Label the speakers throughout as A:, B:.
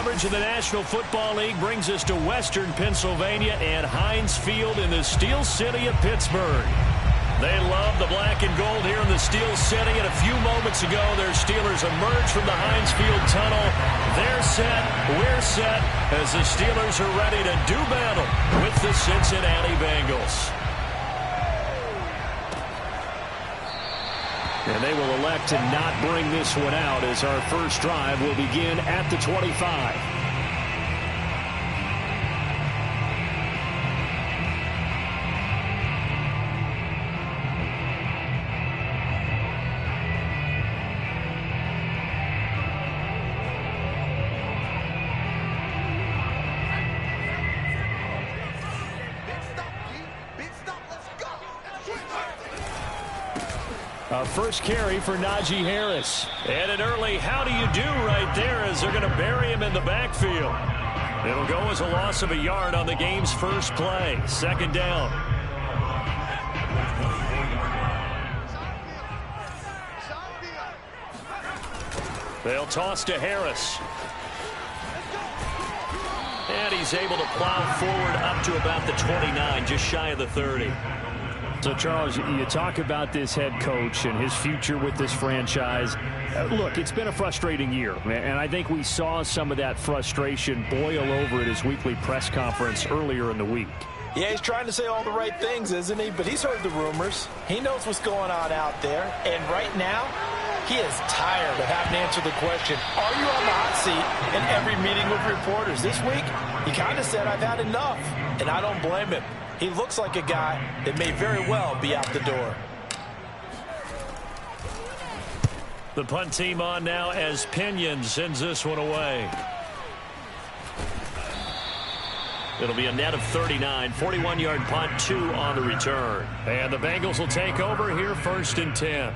A: coverage of the National Football League brings us to Western Pennsylvania and Heinz Field in the Steel City of Pittsburgh. They love the black and gold here in the Steel City, and a few moments ago, their Steelers emerged from the Heinz Field tunnel. They're set, we're set, as the Steelers are ready to do battle with the Cincinnati Bengals. And they will elect to not bring this one out as our first drive will begin at the 25. First carry for Najee Harris. And an early how do you do right there as they're going to bury him in the backfield. It'll go as a loss of a yard on the game's first play. Second down. They'll toss to Harris. And he's able to plow forward up to about the 29, just shy of the 30. So, Charles, you talk about this head coach and his future with this franchise. Look, it's been a frustrating year, and I think we saw some of that frustration boil over at his weekly press conference earlier in the week.
B: Yeah, he's trying to say all the right things, isn't he? But he's heard the rumors. He knows what's going on out there. And right now, he is tired of having to answer the question, are you on the hot seat in every meeting with reporters? This week, he kind of said, I've had enough. And I don't blame him. He looks like a guy that may very well be out the door.
A: The punt team on now as Pinion sends this one away. It'll be a net of 39, 41-yard punt, 2 on the return. And the Bengals will take over here, 1st and 10.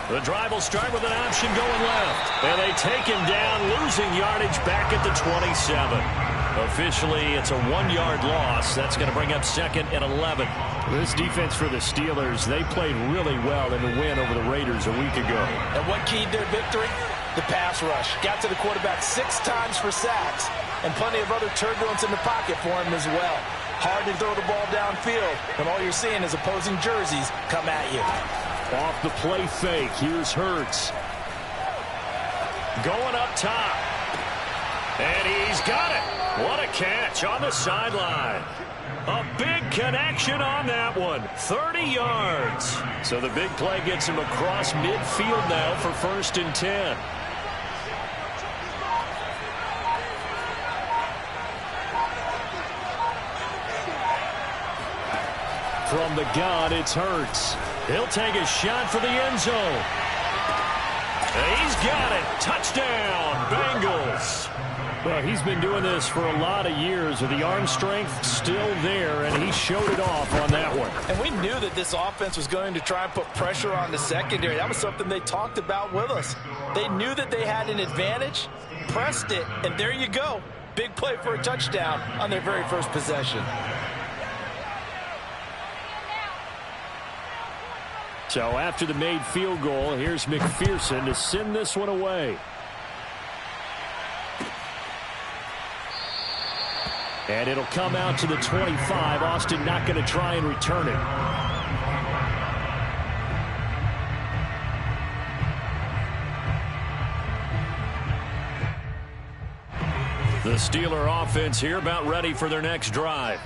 A: The drive will start with an option going left. And they take him down, losing yardage back at the 27. Officially, it's a 1-yard loss. That's going to bring up 2nd and 11. This defense for the Steelers, they played really well in the win over the Raiders a week ago.
B: And what keyed their victory? The pass rush. Got to the quarterback 6 times for sacks, and plenty of other turbulence in the pocket for him as well. Hard to throw the ball downfield when all you're seeing is opposing jerseys come at you.
A: Off the play fake, here's Hurts. Going up top. And he's got it. What a catch on the sideline. A big connection on that one. 30 yards. So the big play gets him across midfield now for 1st and 10. From the gun, it's Hurts. He'll take a shot for the end zone. He's got it. Touchdown, Bengals. Well, he's been doing this for a lot of years with the arm strength still there, and he showed it off on that one.
B: And we knew that this offense was going to try and put pressure on the secondary. That was something they talked about with us. They knew that they had an advantage, pressed it, and there you go. Big play for a touchdown on their very first possession.
A: So after the made field goal, here's McPherson to send this one away. And it'll come out to the 25. Austin not going to try and return it. The Steeler offense here about ready for their next drive.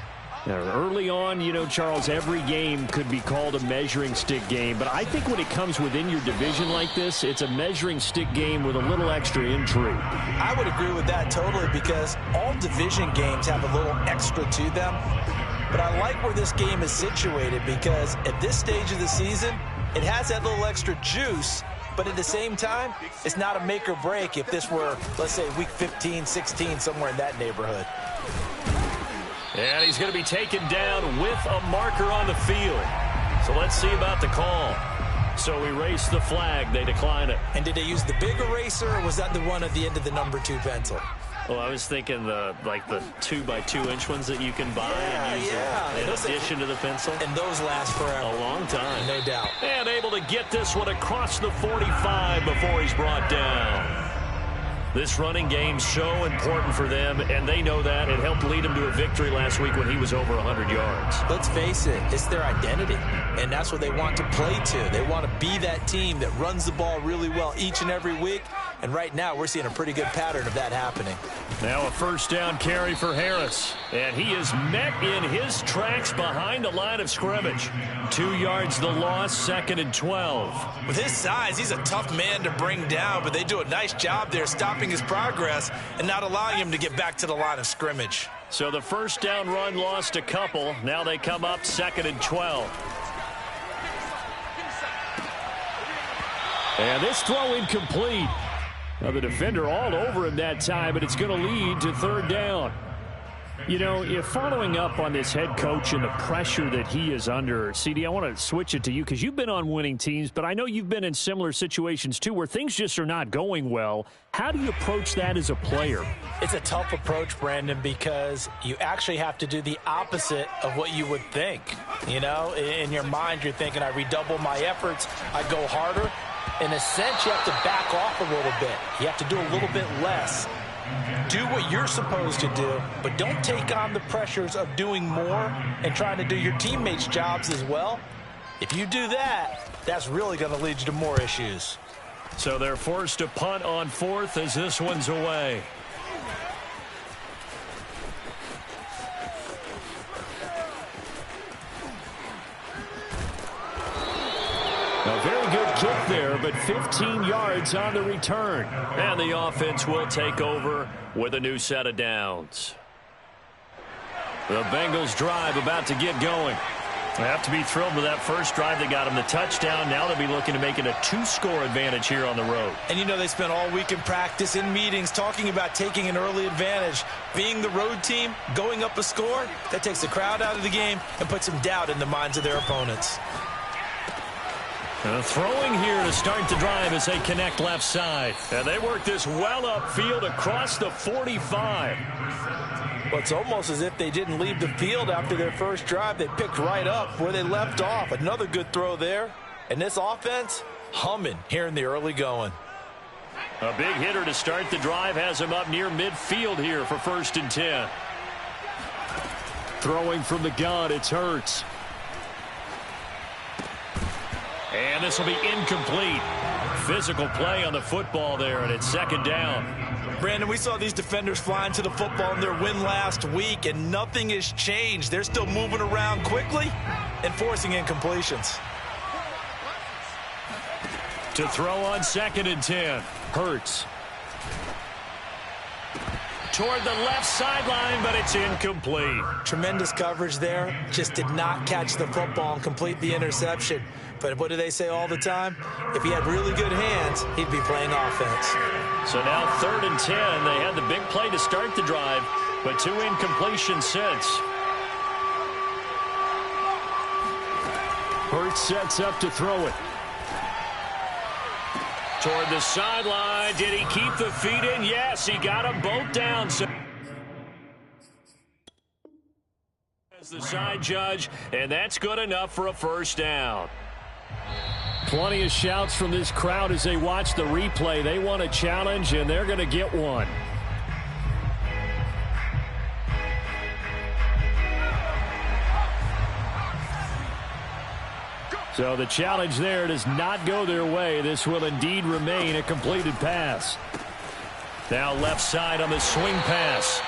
A: Now, early on, you know, Charles, every game could be called a measuring stick game. But I think when it comes within your division like this, it's a measuring stick game with a little extra intrigue.
B: I would agree with that totally because all division games have a little extra to them. But I like where this game is situated because at this stage of the season, it has that little extra juice. But at the same time, it's not a make or break if this were, let's say, week 15, 16, somewhere in that neighborhood.
A: And he's going to be taken down with a marker on the field. So let's see about the call. So erase the flag. They decline it.
B: And did they use the big eraser, or was that the one at the end of the number 2 pencil?
A: Well, I was thinking the 2x2-inch ones that you can buy and use in addition to the pencil.
B: And those last forever.
A: A long time.
B: No doubt.
A: And able to get this one across the 45 before he's brought down. This running game's so important for them, and they know that. It helped lead him to a victory last week when he was over 100 yards.
B: Let's face it, it's their identity, and that's what they want to play to. They want to be that team that runs the ball really well each and every week, and right now we're seeing a pretty good pattern of that happening.
A: Now a first down carry for Harris, and he is met in his tracks behind the line of scrimmage. 2 yards the loss, 2nd and 12.
B: With his size, he's a tough man to bring down, but they do a nice job there stopping his progress and not allowing him to get back to the line of scrimmage.
A: So the first down run lost a couple. Now they come up 2nd and 12. And this throw incomplete. Now the defender all over him that time, but it's going to lead to 3rd down. You know, if following up on this head coach and the pressure that he is under, CD, I want to switch it to you because you've been on winning teams, but I know you've been in similar situations too where things just are not going well. How do you approach that as a player?
B: It's a tough approach, Brandon, because you actually have to do the opposite of what you would think. You know, in your mind, you're thinking, I redouble my efforts, I go harder. In a sense, you have to back off a little bit. You have to do a little bit less. Do what you're supposed to do, but don't take on the pressures of doing more and trying to do your teammates' jobs as well. If you do that, that's really going to lead you to more issues.
A: So they're forced to punt on 4th as this one's away. A very good kick there, but 15 yards on the return. And the offense will take over with a new set of downs. The Bengals drive about to get going. They have to be thrilled with that first drive that got them the touchdown. Now they'll be looking to make it a 2-score advantage here on the road.
B: And you know they spent all week in practice, in meetings, talking about taking an early advantage. Being the road team, going up a score, that takes the crowd out of the game and puts some doubt in the minds of their opponents.
A: Throwing here to start the drive as they connect left side. And they work this well upfield across the 45.
B: Well, it's almost as if they didn't leave the field after their first drive. They picked right up where they left off. Another good throw there. And this offense, humming here in the early going.
A: A big hitter to start the drive has him up near midfield here for 1st and 10. Throwing from the gun, it's Hurts. And this will be incomplete. Physical play on the football there, and it's 2nd down.
B: Brandon, we saw these defenders flying to the football in their win last week, and nothing has changed. They're still moving around quickly and forcing incompletions.
A: To throw on 2nd and 10. Hurts. Toward the left sideline, but it's incomplete.
B: Tremendous coverage there. Just did not catch the football and complete the interception. But what do they say all the time? If he had really good hands, he'd be playing offense.
A: So now 3rd and 10. They had the big play to start the drive, but 2 incompletions since. Hurts sets up to throw it. Toward the sideline. Did he keep the feet in? Yes, he got them both down. So as the side judge, and that's good enough for a first down. Plenty of shouts from this crowd as they watch the replay. They want a challenge, and they're going to get one. So the challenge there does not go their way. This will indeed remain a completed pass. Now left side on the swing pass.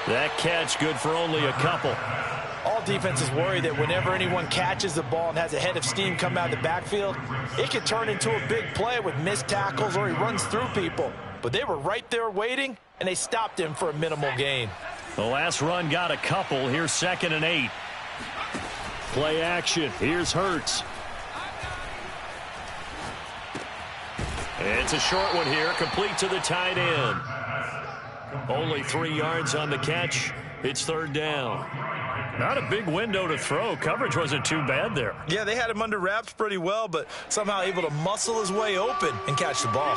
A: That catch good for only a couple.
B: All defenses worry that whenever anyone catches the ball and has a head of steam come out of the backfield, it can turn into a big play with missed tackles or he runs through people. But they were right there waiting, and they stopped him for a minimal gain.
A: The last run got a couple. Here's 2nd and 8. Play action. Here's Hurts. It's a short one here, complete to the tight end. Only 3 yards on the catch. It's 3rd down. Not a big window to throw. Coverage wasn't too bad there.
B: Yeah, they had him under wraps pretty well, but somehow able to muscle his way open and catch the ball.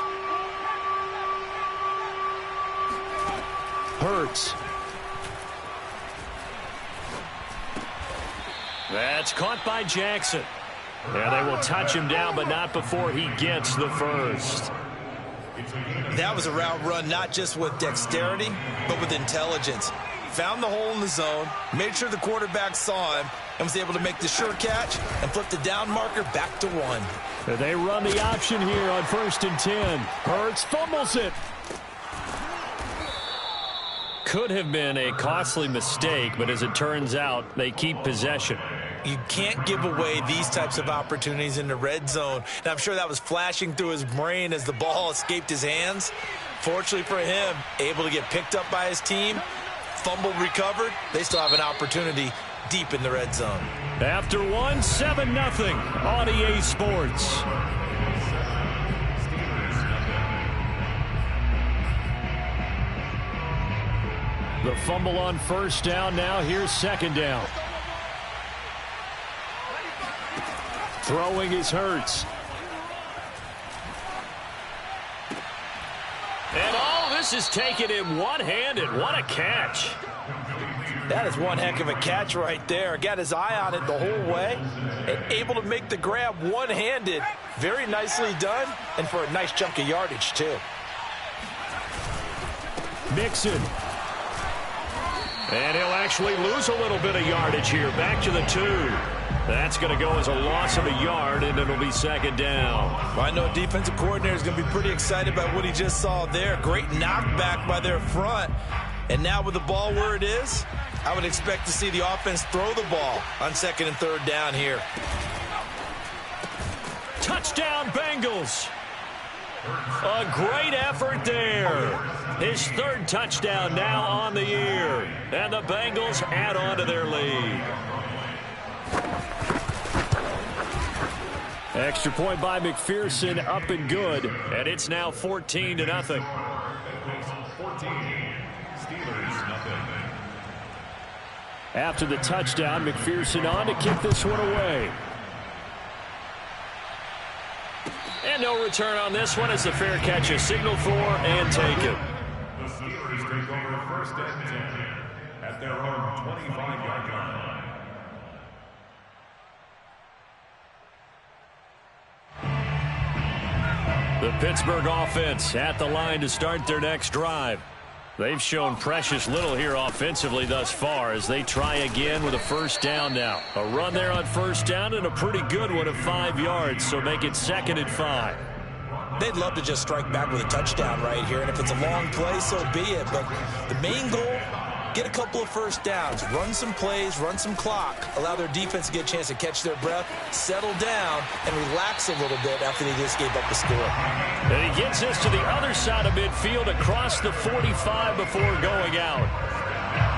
A: Hurts. That's caught by Jackson. Yeah, they will touch him down, but not before he gets the first.
B: That was a route run not just with dexterity, but with intelligence. Found the hole in the zone, made sure the quarterback saw him, and was able to make the sure catch and flip the down marker back to 1.
A: They run the option here on 1st and 10. Hurts fumbles it. Could have been a costly mistake, but as it turns out, they keep possession.
B: You can't give away these types of opportunities in the red zone. And I'm sure that was flashing through his brain as the ball escaped his hands. Fortunately for him, able to get picked up by his team, fumbled, recovered. They still have an opportunity deep in the red zone.
A: After 1, 7-0 on EA Sports. The fumble on 1st down. Now here's 2nd down. Throwing is Hurts. And all this is taken in one-handed. What a catch.
B: That is one heck of a catch right there. Got his eye on it the whole way and able to make the grab one-handed. Very nicely done, and for a nice chunk of yardage, too.
A: Mixon. And he'll actually lose a little bit of yardage here. Back to the 2. That's going to go as a loss of a yard, and it'll be 2nd down.
B: Well, I know defensive coordinator is going to be pretty excited about what he just saw there. Great knockback by their front. And now with the ball where it is, I would expect to see the offense throw the ball on 2nd and 3rd down here.
A: Touchdown, Bengals. A great effort there. His 3rd touchdown now on the year. And the Bengals add on to their lead. Extra point by McPherson, up and good. And it's now 14-0. After the touchdown, McPherson on to kick this one away. And no return on this one as the fair catch is signaled for and taken.
C: The Steelers take over 1st and 10 at their own 25-yard line.
A: The Pittsburgh offense at the line to start their next drive. They've shown precious little here offensively thus far as they try again with a 1st down now. A run there on 1st down and a pretty good one of 5 yards, so make it 2nd and 5.
B: They'd love to just strike back with a touchdown right here, and if it's a long play, so be it. But the main goal, get a couple of 1st downs, run some plays, run some clock, allow their defense to get a chance to catch their breath, settle down, and relax a little bit after they just gave up the score.
A: And he gets this to the other side of midfield across the 45 before going out.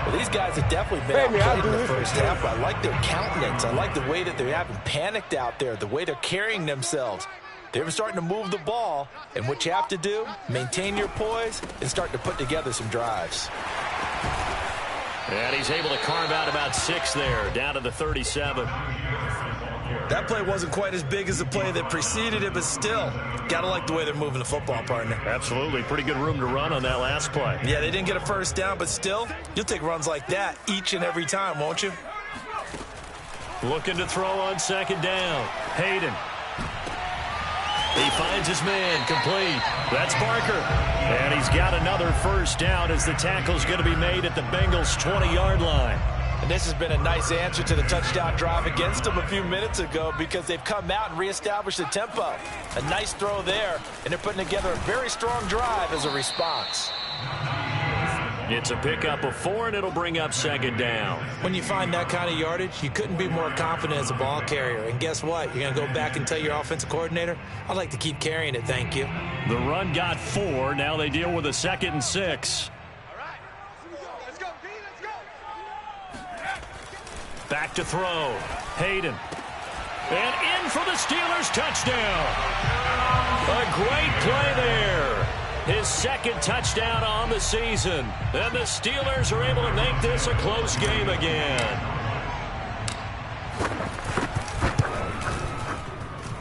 B: Well, these guys have definitely been outplayed in the 1st half. I like their countenance. I like the way that they haven't panicked out there, the way they're carrying themselves. They're starting to move the ball, and what you have to do, maintain your poise and start to put together some drives.
A: And he's able to carve out about 6 there, down to the 37.
B: That play wasn't quite as big as the play that preceded it, but still, got to like the way they're moving the football, partner.
A: Absolutely. Pretty good room to run on that last play.
B: Yeah, they didn't get a 1st down, but still, you'll take runs like that each and every time, won't you?
A: Looking to throw on 2nd down. Hayden. He finds his man, complete. That's Parker. And he's got another 1st down as the tackle's going to be made at the Bengals' 20-yard line.
B: And this has been a nice answer to the touchdown drive against them a few minutes ago because they've come out and reestablished the tempo. A nice throw there, and they're putting together a very strong drive as a response.
A: It's a pickup of 4, and it'll bring up 2nd down.
B: When you find that kind of yardage, you couldn't be more confident as a ball carrier. And guess what? You're going to go back and tell your offensive coordinator, I'd like to keep carrying it, thank you.
A: The run got 4. Now they deal with a 2nd and 6. Back to throw. Hayden. And in for the Steelers touchdown. A great play there. His 2nd touchdown on the season. And the Steelers are able to make this a close game again.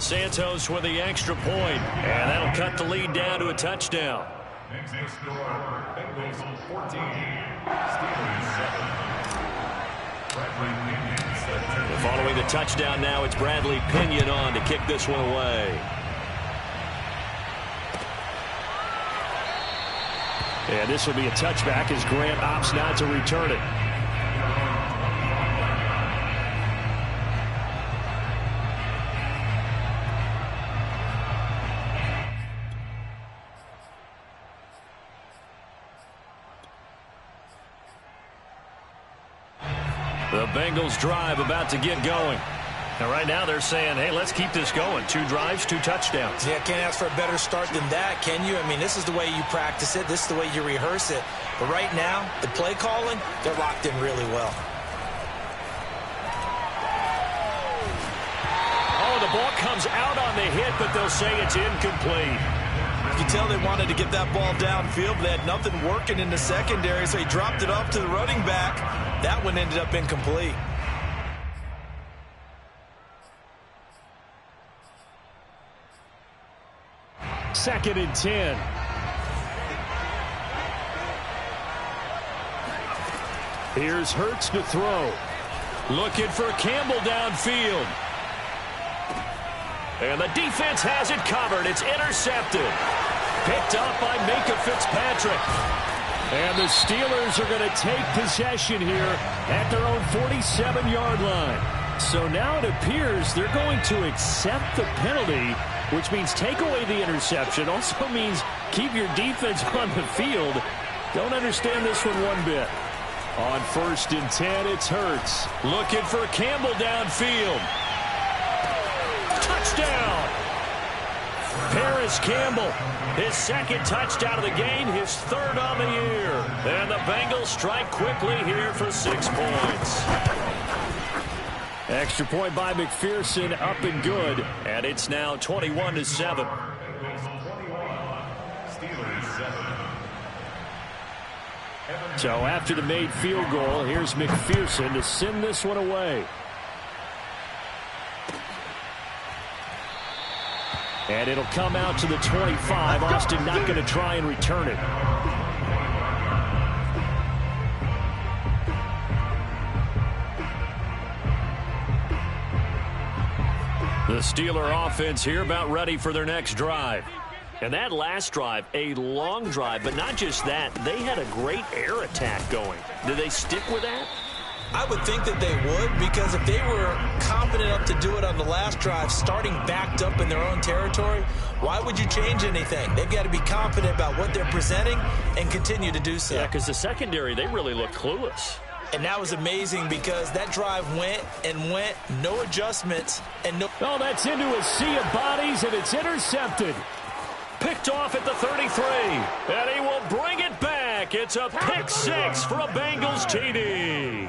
A: Santos with the extra point, and that'll cut the lead down to a touchdown.
C: Next to score, Bengals 14, Steelers 7.
A: Following the touchdown now, it's Bradley Pinion on to kick this one away. And this will be a touchback as Grant opts not to return it. The Bengals drive about to get going. And right now they're saying, hey, let's keep this going. 2 drives, 2 touchdowns.
B: Yeah, can't ask for a better start than that, can you? I mean, this is the way you practice it. This is the way you rehearse it. But right now, the play calling, they're locked in really well.
A: Oh, the ball comes out on the hit, but they'll say it's incomplete.
B: You can tell they wanted to get that ball downfield, but they had nothing working in the secondary, so he dropped it off to the running back. That one ended up incomplete.
A: Second and 10. Here's Hurts to throw. Looking for Campbell downfield. And the defense has it covered. It's intercepted. Picked up by Minka Fitzpatrick. And the Steelers are going to take possession here at their own 47-yard line. So now it appears they're going to accept the penalty, which means take away the interception. Also means keep your defense on the field. Don't understand this one bit. On 1st and 10, it's Hurts. Looking for Campbell downfield. Touchdown! Paris Campbell, his 2nd touchdown of the game, his 3rd on the year. And the Bengals strike quickly here for 6 points. Extra point by McPherson, up and good. And it's now 21-7. So after the made field goal, here's McPherson to send this one away. And it'll come out to the 25. Austin not going to try and return it. The Steeler offense here about ready for their next drive. And that last drive, a long drive, but not just that. They had a great air attack going. Do they stick with that?
B: I would think that they would, because if they were confident enough to do it on the last drive, starting backed up in their own territory, why would you change anything? They've got to be confident about what they're presenting and continue to do so.
A: Yeah, because the secondary, they really look clueless.
B: And that was amazing because that drive went and went, no adjustments, and no...
A: Oh, that's into a sea of bodies, and it's intercepted. Picked off at the 33, and he will bring it back. It's a pick 6 for a Bengals TD.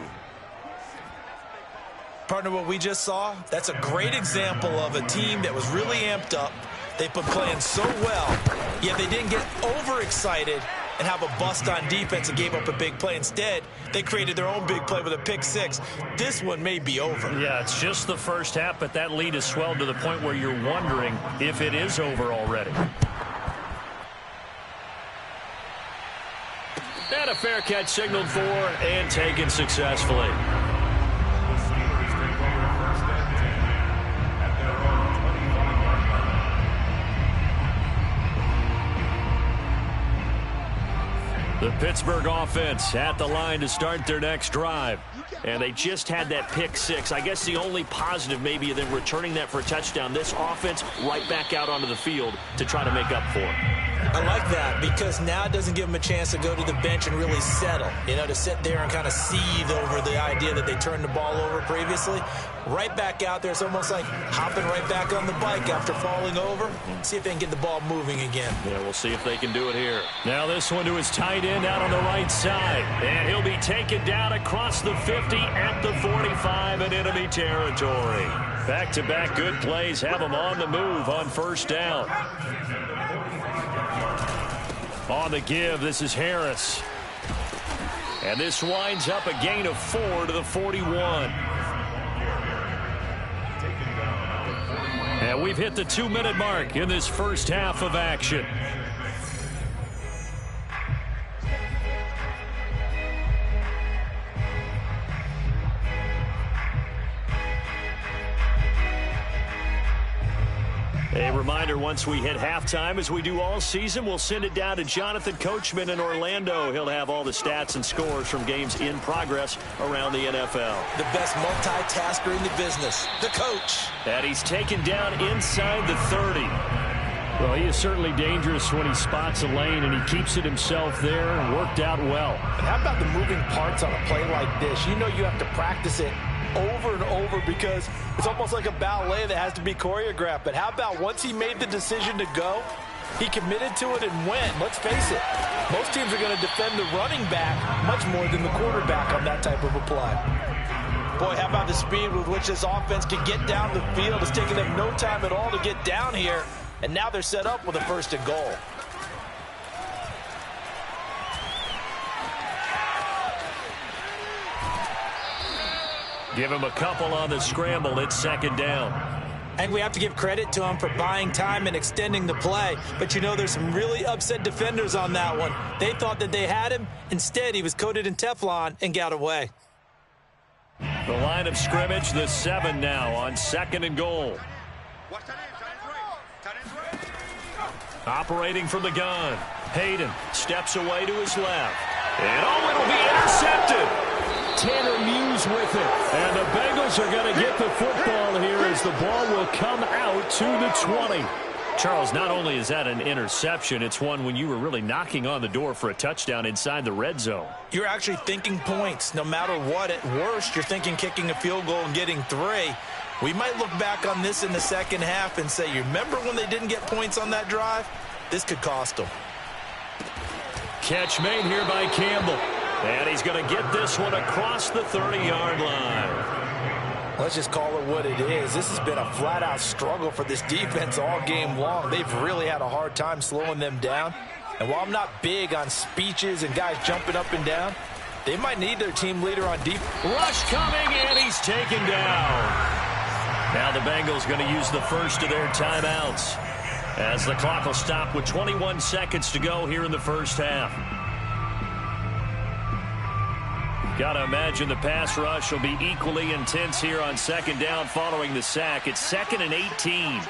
B: Partner, what we just saw, that's a great example of a team that was really amped up. They've been playing so well, yet they didn't get overexcited and have a bust on defense and gave up a big play. Instead, they created their own big play with a pick 6. This one may be over.
A: Yeah, it's just the first half, but that lead has swelled to the point where you're wondering if it is over already. And a fair catch signaled for and taken successfully. The Pittsburgh offense at the line to start their next drive. And they just had that pick 6. I guess the only positive maybe of them returning that for a touchdown. This offense right back out onto the field to try to make up for it.
B: I like that because now it doesn't give them a chance to go to the bench and really settle. You know, to sit there and kind of seethe over the idea that they turned the ball over previously. Right back out there. It's almost like hopping right back on the bike after falling over. See if they can get the ball moving again.
A: Yeah, we'll see if they can do it here. Now this one to his tight end out on the right side. And he'll be taken down across the 50 at the 45 in enemy territory. Back-to-back good plays have them on the move on first down. On the give, this is Harris. And this winds up a gain of 4 to the 41. And we've hit the 2-minute mark in this first half of action. A reminder, once we hit halftime, as we do all season, we'll send it down to Jonathan Coachman in Orlando. He'll have all the stats and scores from games in progress around the NFL.
B: The best multitasker in the business, the coach.
A: And he's taken down inside the 30. Well, he is certainly dangerous when he spots a lane, and he keeps it himself there and worked out well.
B: And how about the moving parts on a play like this? You know you have to practice it over and over because it's almost like a ballet that has to be choreographed. But how about once he made the decision to go, he committed to it and went. Let's face it, most teams are going to defend the running back much more than the quarterback on that type of a play. Boy, how about the speed with which this offense can get down the field? It's taken them no time at all to get down here, and now they're set up with a 1st and goal.
A: Give him a couple on the scramble. It's 2nd down.
B: I think we have to give credit to him for buying time and extending the play. But you know, there's some really upset defenders on that one. They thought that they had him. Instead, he was coated in Teflon and got away.
A: The line of scrimmage, the 7 now on 2nd and goal. Operating from the gun. Hayden steps away to his left. And it'll be intercepted. Tanner Muse with it. And the Bengals are going to get the football here as the ball will come out to the 20. Charles, not only is that an interception, it's one when you were really knocking on the door for a touchdown inside the red zone.
B: You're actually thinking points. No matter what, at worst, you're thinking kicking a field goal and getting 3. We might look back on this in the second half and say, you remember when they didn't get points on that drive? This could cost them.
A: Catch made here by Campbell. And he's going to get this one across the 30-yard line.
B: Let's just call it what it is. This has been a flat-out struggle for this defense all game long. They've really had a hard time slowing them down. And while I'm not big on speeches and guys jumping up and down, they might need their team leader on deep.
A: Rush coming, and he's taken down. Now the Bengals going to use the first of their timeouts as the clock will stop with 21 seconds to go here in the first half. Got to imagine the pass rush will be equally intense here on 2nd down following the sack. It's 2nd and 18.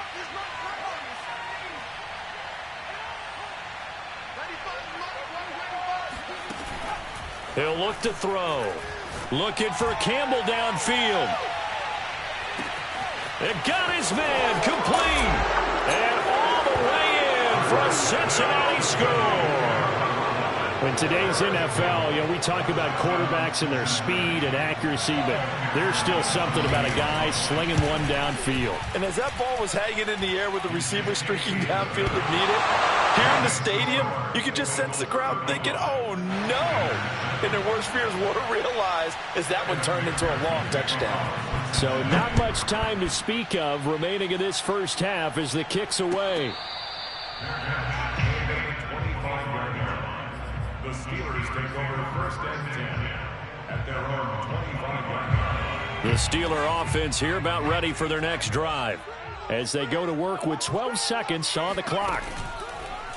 A: He'll look to throw. Looking for Campbell downfield. It got his man complete. And all the way in for a Cincinnati score. In today's NFL, you know, we talk about quarterbacks and their speed and accuracy, but there's still something about a guy slinging one downfield.
B: And as that ball was hanging in the air with the receiver streaking downfield to meet it, here in the stadium, you could just sense the crowd thinking, oh, no. And their worst fears were realized as that one turned into a long touchdown.
A: So not much time to speak of remaining in this first half as the kick's away.
C: The Steelers take over 1st and 10 at their own 25-yard line.
A: The Steeler offense here about ready for their next drive as they go to work with 12 seconds on the clock.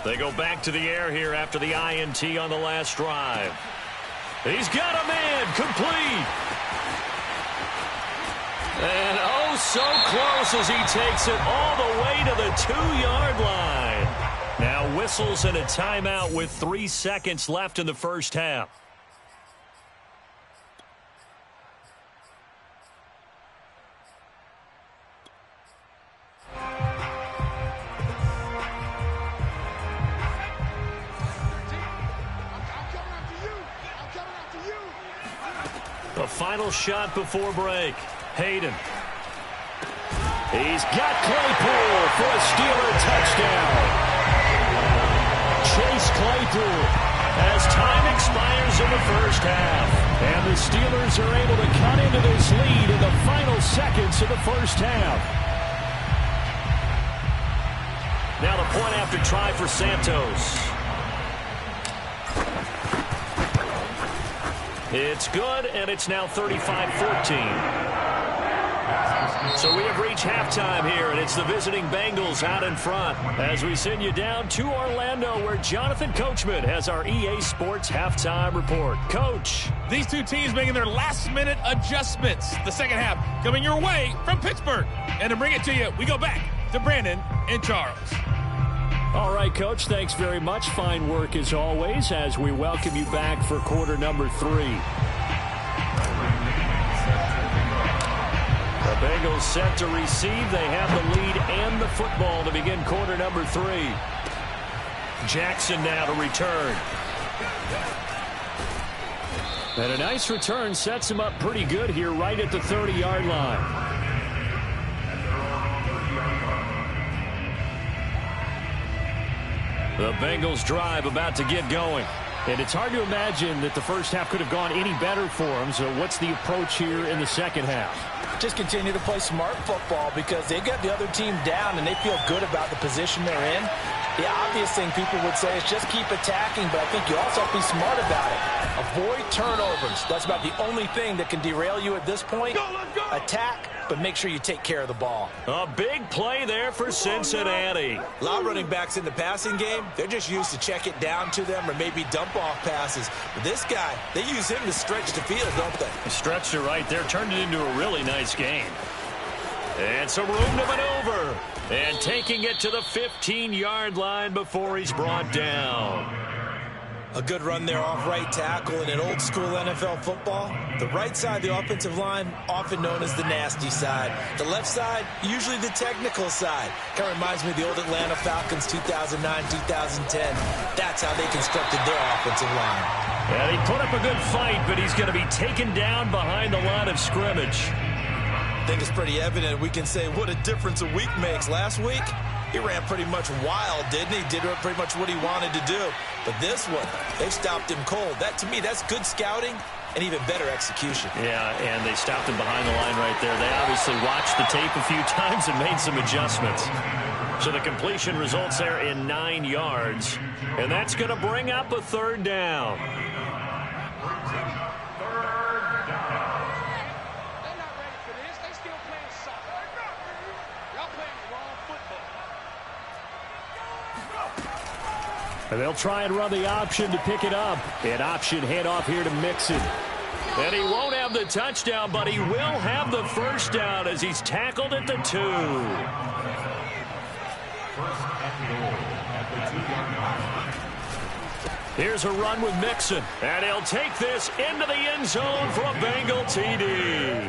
A: They go back to the air here after the INT on the last drive. He's got a man complete. And oh, so close as he takes it all the way to the 2-yard line. Now whistles and a timeout with 3 seconds left in the first half. The final shot before break. Hayden. He's got Claypool for a Steeler touchdown. Chase Claypool as time expires in the first half. And the Steelers are able to cut into this lead in the final seconds of the first half. Now the point after try for Santos. It's good, and it's now 35-14. So we have reached halftime here, and it's the visiting Bengals out in front as we send you down to Orlando, where Jonathan Coachman has our EA Sports halftime report. Coach.
D: These two teams making their last-minute adjustments. The second half coming your way from Pittsburgh. And to bring it to you, we go back to Brandon and Charles.
A: All right, Coach, thanks very much. Fine work as always as we welcome you back for quarter number 3. The Bengals set to receive. They have the lead and the football to begin quarter number 3. Jackson now to return. And a nice return sets him up pretty good here right at the 30-yard line. The Bengals drive about to get going. And it's hard to imagine that the first half could have gone any better for them. So what's the approach here in the second half?
B: Just continue to play smart football because they got the other team down and they feel good about the position they're in. The obvious thing people would say is just keep attacking, but I think you also have to be smart about it. Avoid turnovers. That's about the only thing that can derail you at this point. Attack, but make sure you take care of the ball.
A: A big play there for Cincinnati.
B: A lot of running backs in the passing game, they're just used to check it down to them or maybe dump off passes. But this guy, they use him to stretch the field, don't they?
A: Stretched it right there, turned it into a really nice game. And some room to maneuver. And taking it to the 15-yard line before he's brought down.
B: A good run there off right tackle in an old-school NFL football. The right side of the offensive line, often known as the nasty side. The left side, usually the technical side. Kind of reminds me of the old Atlanta Falcons 2009-2010. That's how they constructed their offensive line.
A: And he put up a good fight, but he's going to be taken down behind the line of scrimmage.
B: I think it's pretty evident we can say what a difference a week makes. Last week, he ran pretty much wild, didn't he? Did pretty much what he wanted to do. But this one, they stopped him cold. That, to me, that's good scouting and even better execution.
A: Yeah, and they stopped him behind the line right there. They obviously watched the tape a few times and made some adjustments. So the completion results there in 9 yards. And that's going to bring up a third down. And they'll try and run the option to pick it up. An option handoff here to Mixon. And he won't have the touchdown, but he will have the first down as he's tackled at the 2. Here's a run with Mixon. And he'll take this into the end zone for a Bengal TD.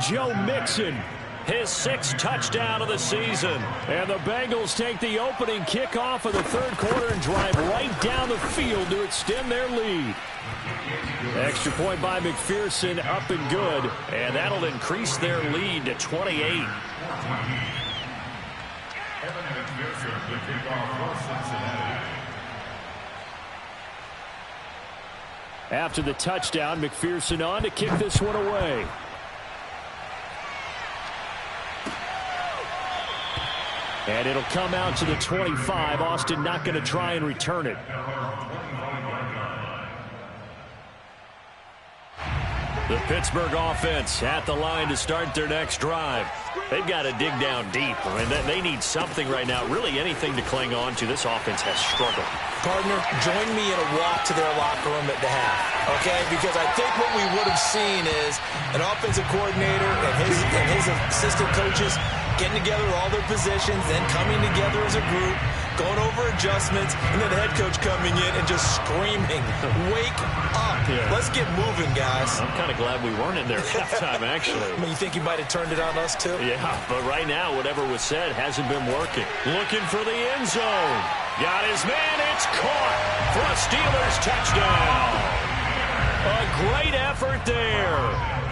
A: Joe Mixon, his 6th touchdown of the season. And the Bengals take the opening kickoff of the third quarter and drive right down the field to extend their lead. Extra point by McPherson, up and good. And that'll increase their lead to 28. After the touchdown, McPherson on to kick this one away. And it'll come out to the 25. Austin not going to try and return it. The Pittsburgh offense at the line to start their next drive. They've got to dig down deep. I mean, they need something right now, really anything to cling on to. This offense has struggled.
B: Partner, join me in a walk to their locker room at the half, okay? Because I think what we would have seen is an offensive coordinator and his assistant coaches getting together all their positions, then coming together as a group, going over adjustments, and then the head coach coming in and just screaming, wake up. Yeah. Let's get moving, guys.
A: I'm kind of glad we weren't in there at halftime, actually.
B: I mean, you think he might have turned it on us, too?
A: Yeah, but right now, whatever was said hasn't been working. Looking for the end zone. Got his man. It's caught for a Steelers touchdown. A great effort there.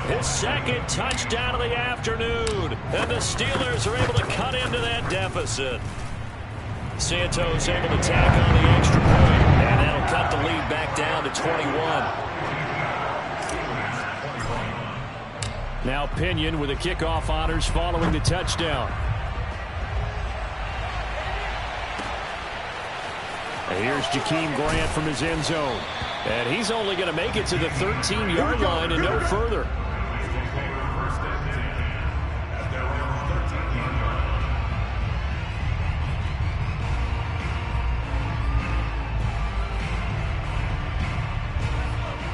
A: His 2nd touchdown of the afternoon. And the Steelers are able to cut into that deficit. Santos able to tack on the extra point. And that'll cut the lead back down to 21. Now Pinion with the kickoff honors following the touchdown. And here's Jakeem Grant from his end zone. And he's only going to make it to the 13-yard line and no further.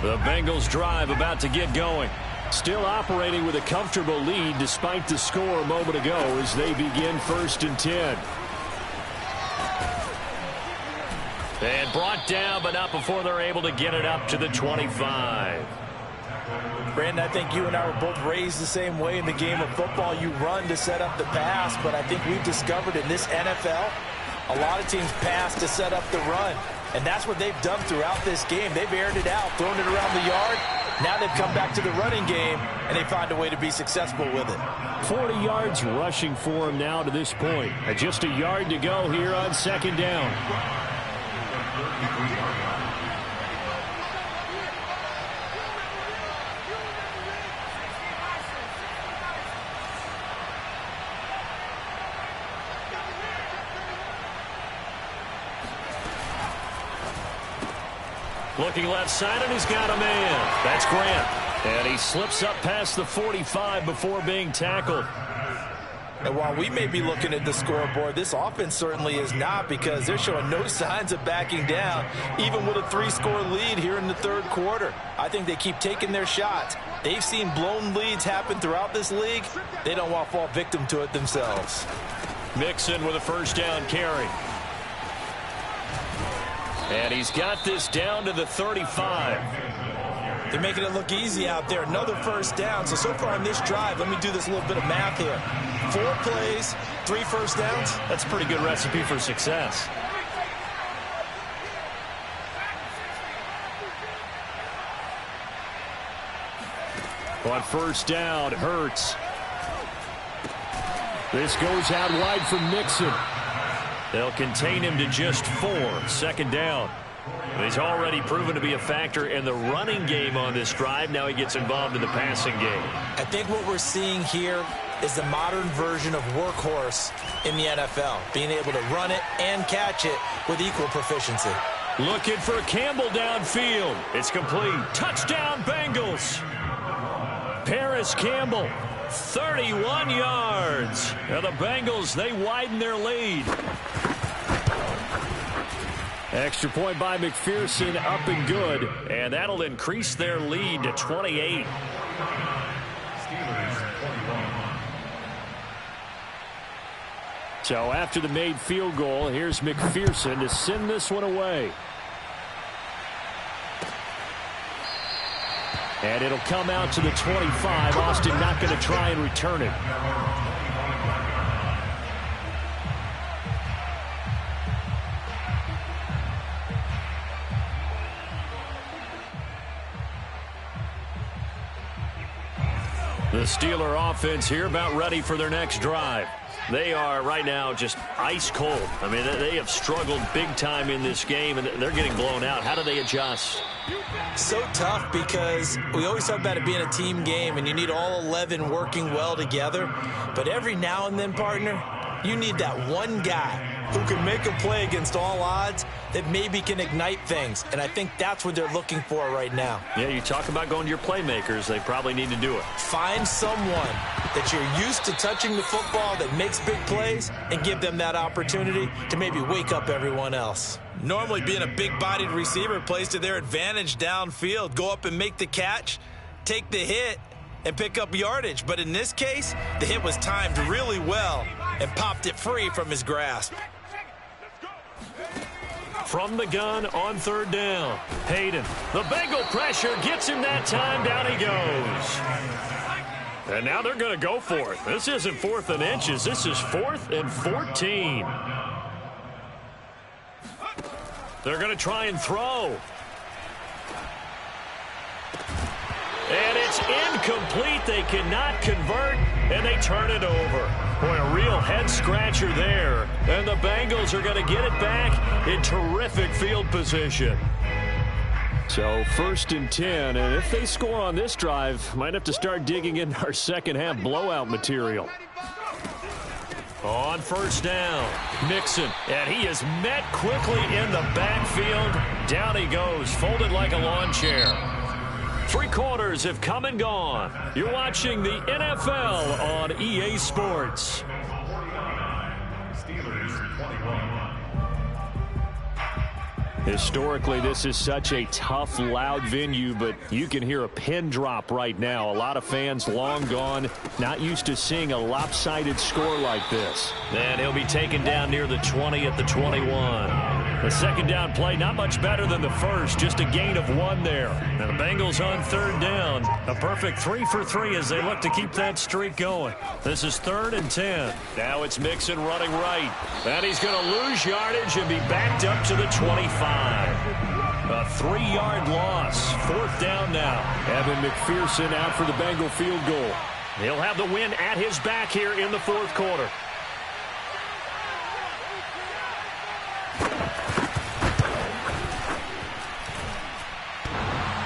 A: The Bengals drive about to get going. Still operating with a comfortable lead despite the score a moment ago as they begin 1st and 10. And brought down, but not before they're able to get it up to the 25.
B: Brandon, I think you and I were both raised the same way in the game of football. You run to set up the pass, but I think we've discovered in this NFL, a lot of teams pass to set up the run. And that's what they've done throughout this game. They've aired it out, thrown it around the yard. Now they've come back to the running game, and they find a way to be successful with it.
A: 40 yards rushing for him now to this point. Just a yard to go here on 2nd down. Looking left side, and he's got a man. That's Grant. And he slips up past the 45 before being tackled.
B: And while we may be looking at the scoreboard, this offense certainly is not, because they're showing no signs of backing down, even with a 3-score lead here in the 3rd quarter. I think they keep taking their shots. They've seen blown leads happen throughout this league. They don't want to fall victim to it themselves.
A: Mixon with a 1st down carry. And he's got this down to the 35.
B: They're making it look easy out there. Another 1st down. So far in this drive, let me do this little bit of math here. 4 plays, 3 1st downs.
A: That's a pretty good recipe for success. On 1st down, Hurts. This goes out wide for Mixon. They'll contain him to just 4. 2nd down. He's already proven to be a factor in the running game on this drive. Now he gets involved in the passing game.
B: I think what we're seeing here is the modern version of workhorse in the NFL, being able to run it and catch it with equal proficiency.
A: Looking for Campbell downfield. It's complete. Touchdown, Bengals. Paris Campbell, 31 yards. Now the Bengals, they widen their lead. Extra point by McPherson, up and good. And that'll increase their lead to 28. So after the made field goal, here's McPherson to send this one away. And it'll come out to the 25. Austin not going to try and return it. The Steeler offense here about ready for their next drive. They are right now just ice cold. I mean, they have struggled big time in this game, and they're getting blown out. How do they adjust?
B: So tough, because we always talk about it being a team game, and you need all 11 working well together. But every now and then, partner, you need that one guy who can make a play against all odds that maybe can ignite things. And I think that's what they're looking for right now.
A: Yeah, you talk about going to your playmakers. They probably need to do it.
B: Find someone that you're used to touching the football that makes big plays and give them that opportunity to maybe wake up everyone else. Normally being a big-bodied receiver plays to their advantage downfield. Go up and make the catch, take the hit, and pick up yardage. But in this case, the hit was timed really well and popped it free from his grasp.
A: From the gun on 3rd down. Hayden. The Bengal pressure gets him that time. Down he goes. And now they're going to go for it. This isn't 4th and inches. This is 4th and 14. They're going to try and throw. And it's incomplete. They cannot convert, and they turn it over. Boy, a real head-scratcher there. And the Bengals are going to get it back in terrific field position. So 1st and 10, and if they score on this drive, might have to start digging in our second-half blowout material. On 1st down, Mixon, and he is met quickly in the backfield. Down he goes, folded like a lawn chair. 3 quarters have come and gone. You're watching the NFL on EA Sports.
C: Steelers 21.
A: Historically, this is such a tough, loud venue, but you can hear a pin drop right now. A lot of fans long gone, not used to seeing a lopsided score like this. And he'll be taken down near the 20 at the 21. The second down play, not much better than the first, just a gain of 1 there. And the Bengals on third down. A perfect 3 for 3 as they look to keep that streak going. This is 3rd and 10. Now it's Mixon running right. And he's going to lose yardage and be backed up to the 25. A 3-yard loss. 4th down now. Evan McPherson out for the Bengal field goal. He'll have the win at his back here in the 4th quarter.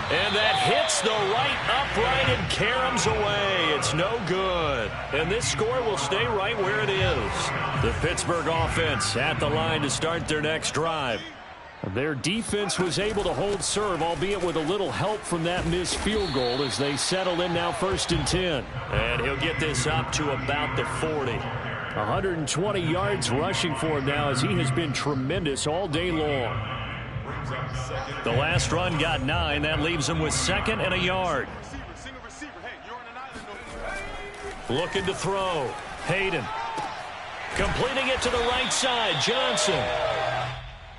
A: And that hits the right upright and caroms away. It's no good. And this score will stay right where it is. The Pittsburgh offense at the line to start their next drive. Their defense was able to hold serve, albeit with a little help from that missed field goal as they settle in now 1st and 10. And he'll get this up to about the 40. 120 yards rushing for him now as he has been tremendous all day long. The last run got 9. That leaves him with 2nd and a yard. Looking to throw. Hayden. Completing it to the right side. Johnson.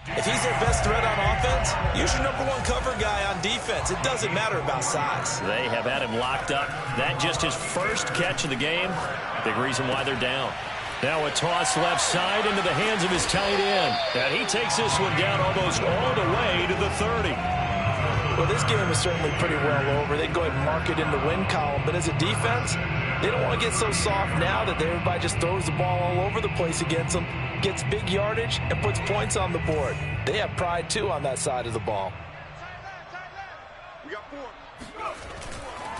B: If he's their best threat on offense, use your #1 cover guy on defense. It doesn't matter about size.
A: They have had him locked up. That just his first catch of the game. Big reason why they're down. Now a toss left side into the hands of his tight end. And he takes this one down almost all the way to the 30.
B: Well, this game is certainly pretty well over. They can go ahead and mark it in the win column. But as a defense, they don't want to get so soft now that everybody just throws the ball all over the place against them, gets big yardage, and puts points on the board. They have pride, too, on that side of the ball.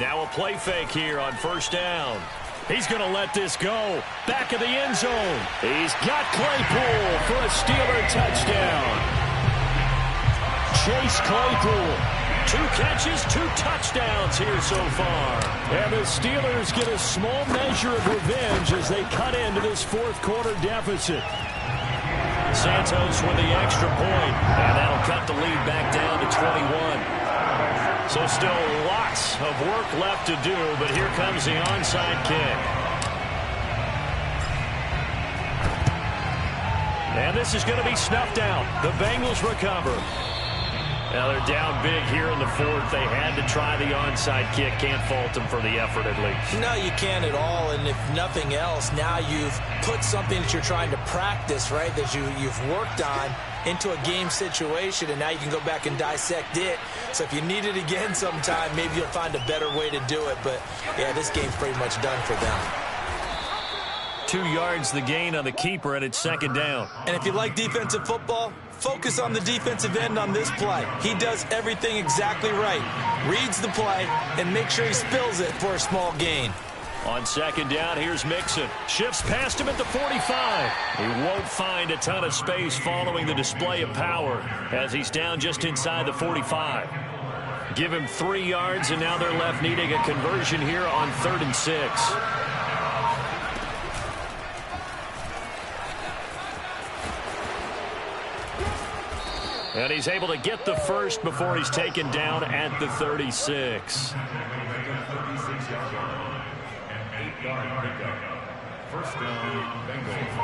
A: Now a play fake here on 1st down. He's going to let this go. Back of the end zone. He's got Claypool for a Steeler touchdown. Chase Claypool. 2 catches, 2 touchdowns here so far. And the Steelers get a small measure of revenge as they cut into this 4th quarter deficit. Santos with the extra point, and that'll cut the lead back down to 21. So still lots of work left to do, but here comes the onside kick. And this is going to be snuffed out. The Bengals recover. Now they're down big here in the 4th. They had to try the onside kick. Can't fault them for the effort at least.
B: No, you can't at all. And if nothing else, now you've put something that you're trying to practice, right, that you've worked on into a game situation, and now you can go back and dissect it. So if you need it again sometime, maybe you'll find a better way to do it. But, yeah, this game's pretty much done for them.
A: 2 yards the gain on the keeper, and it's 2nd down.
B: And if you like defensive football, focus on the defensive end on this play. He does everything exactly right. Reads the play and make sure he spills it for a small gain.
A: On 2nd down, here's Mixon. Shifts past him at the 45. He won't find a ton of space following the display of power as he's down just inside the 45. Give him 3 yards, and now they're left needing a conversion here on 3rd and 6. And he's able to get the first before he's taken down at the 36.
C: First down, Bengals.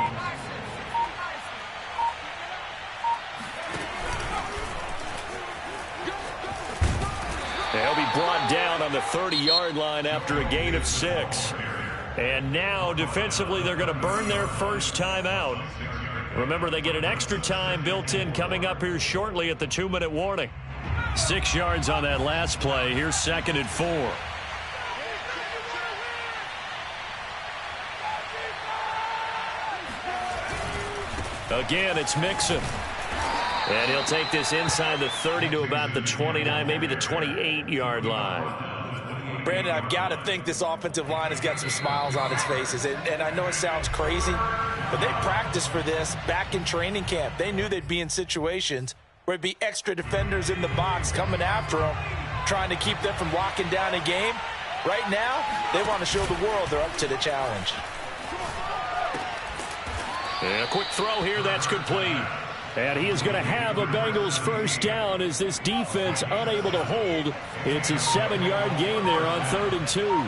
A: They'll be brought down on the 30-yard line after a gain of 6. And now, defensively, they're going to burn their first time out. Remember, they get an extra time built in coming up here shortly at the 2-minute warning. 6 yards on that last play. Here's 2nd and 4. Again, it's Mixon. And he'll take this inside the 30 to about the 29, maybe the 28-yard line.
B: Brandon, I've got to think this offensive line has got some smiles on its faces. And I know it sounds crazy, but they practiced for this back in training camp. They knew they'd be in situations where it'd be extra defenders in the box coming after them, trying to keep them from locking down a game. Right now, they want to show the world they're up to the challenge.
A: And a quick throw here, that's complete. And he is going to have a Bengals first down as this defense unable to hold. It's a 7-yard gain there on 3rd and 2.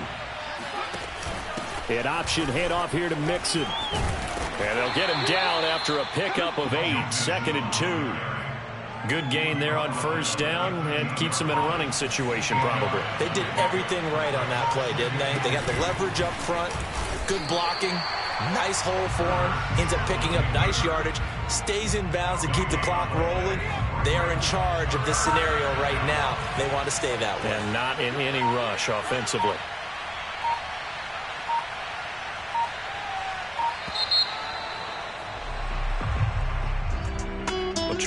A: An option handoff here to Mixon. And they'll get him down after a pickup of 8. 2nd and 2. Good gain there on first down and keeps them in a running situation probably.
B: They did everything right on that play, didn't they? They got the leverage up front, good blocking, nice hole for him, ends up picking up nice yardage, stays in bounds to keep the clock rolling. They are in charge of this scenario right now. They want to stay that way.
A: And not in any rush offensively.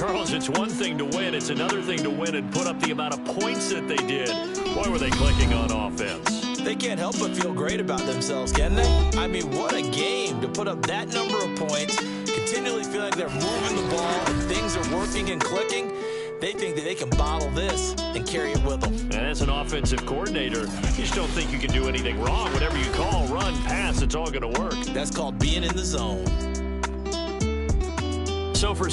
A: Charles, it's one thing to win. It's another thing to win and put up the amount of points that they did. Boy, were they clicking on offense.
B: They can't help but feel great about themselves, can they? I mean, what a game to put up that number of points, continually feel like they're moving the ball and things are working and clicking. They think that they can bottle this and carry it with them.
A: And as an offensive coordinator, you just don't think you can do anything wrong. Whatever you call, run, pass, it's all going to work.
B: That's called being in the zone.
A: So for